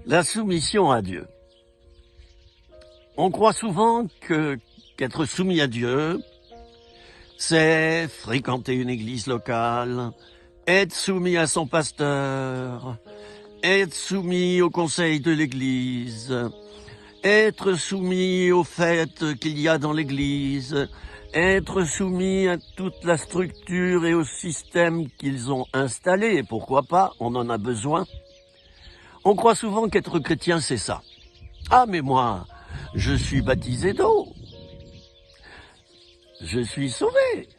La soumission à Dieu. On croit souvent qu'être soumis à Dieu, c'est fréquenter une église locale, être soumis à son pasteur, être soumis au conseil de l'église, être soumis aux fêtes qu'il y a dans l'église, être soumis à toute la structure et au système qu'ils ont installé, et pourquoi pas, on en a besoin. On croit souvent qu'être chrétien, c'est ça. Ah, mais moi, je suis baptisé d'eau. Je suis sauvé.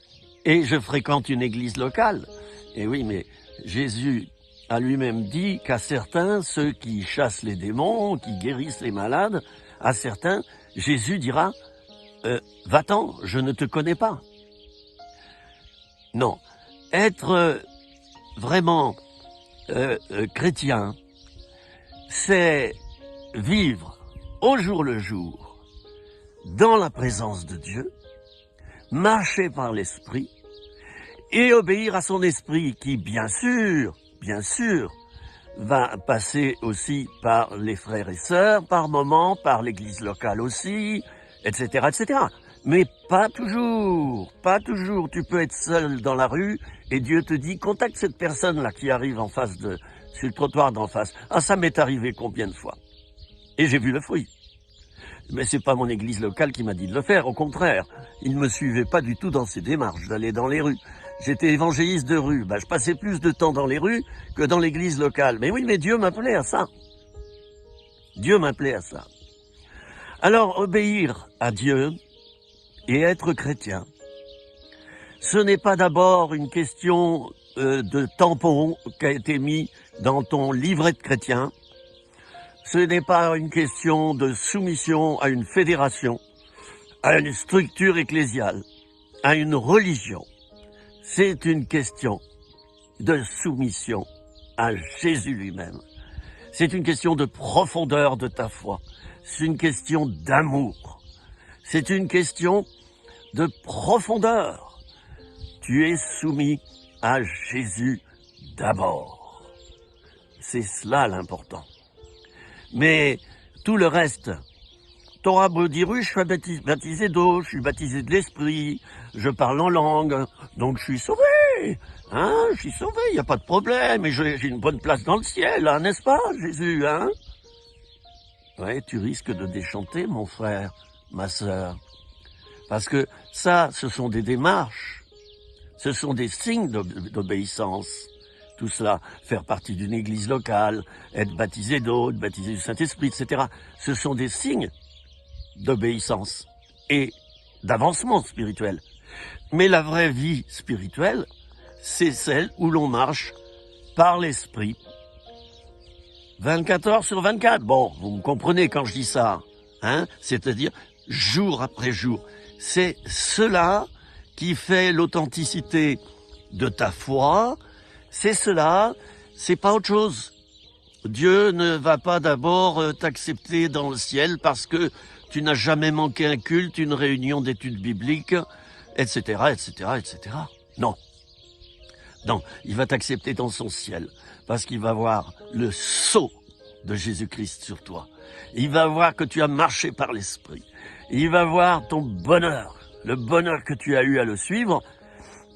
Et je fréquente une église locale. Et oui, mais Jésus a lui-même dit qu'à certains, ceux qui chassent les démons, qui guérissent les malades, à certains, Jésus dira va-t'en, je ne te connais pas. Non, être vraiment chrétien, c'est vivre au jour le jour, dans la présence de Dieu, marcher par l'Esprit et obéir à son Esprit qui, bien sûr, va passer aussi par les frères et sœurs, par moments, par l'église locale aussi, etc., etc. Mais pas toujours. Tu peux être seul dans la rue et Dieu te dit, contacte cette personne-là qui arrive en face sur le trottoir d'en face. Ah, ça m'est arrivé combien de fois? Et j'ai vu le fruit. Mais c'est pas mon église locale qui m'a dit de le faire, au contraire. Ils ne me suivaient pas du tout dans ces démarches d'aller dans les rues. J'étais évangéliste de rue. Je passais plus de temps dans les rues que dans l'église locale. Mais oui, mais Dieu m'appelait à ça. Dieu m'appelait à ça. Alors, obéir à Dieu et être chrétien, ce n'est pas d'abord une question de tampon qui a été mis dans ton livret de chrétien. Ce n'est pas une question de soumission à une fédération, à une structure ecclésiale, à une religion. C'est une question de soumission à Jésus lui-même. C'est une question de profondeur de ta foi. C'est une question d'amour. C'est une question de profondeur. Tu es soumis à Jésus d'abord. C'est cela l'important. Mais tout le reste, t'auras beau dire, oui, je suis baptisé d'eau, je suis baptisé de l'esprit, je parle en langue, donc je suis sauvé, je suis sauvé, il n'y a pas de problème, et j'ai une bonne place dans le ciel, n'est-ce pas, Jésus, Ouais, tu risques de déchanter, mon frère, ma sœur, parce que ça, ce sont des démarches, ce sont des signes d'obéissance. Tout cela, faire partie d'une église locale, être baptisé d'eau, baptisé du Saint-Esprit, etc. Ce sont des signes d'obéissance et d'avancement spirituel. Mais la vraie vie spirituelle, c'est celle où l'on marche par l'Esprit 24 heures sur 24. Bon, vous me comprenez quand je dis ça, c'est-à-dire jour après jour. C'est cela qui fait l'authenticité de ta foi. C'est cela, c'est pas autre chose. Dieu ne va pas d'abord t'accepter dans le ciel parce que tu n'as jamais manqué un culte, une réunion d'études bibliques, etc., etc., etc. Non. Non, il va t'accepter dans son ciel parce qu'il va voir le sceau de Jésus-Christ sur toi. Il va voir que tu as marché par l'Esprit. Il va voir ton bonheur, le bonheur que tu as eu à le suivre,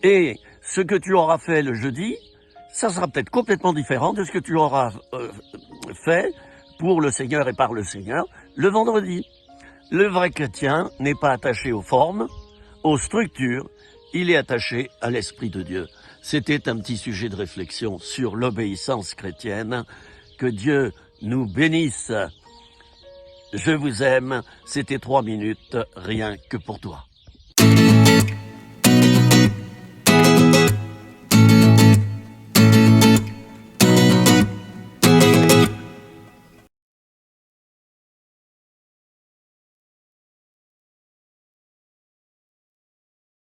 et ce que tu auras fait le jeudi, ça sera peut-être complètement différent de ce que tu auras fait pour le Seigneur et par le Seigneur le vendredi. Le vrai chrétien n'est pas attaché aux formes, aux structures, il est attaché à l'Esprit de Dieu. C'était un petit sujet de réflexion sur l'obéissance chrétienne. Que Dieu nous bénisse. Je vous aime, c'était 3 minutes, rien que pour toi.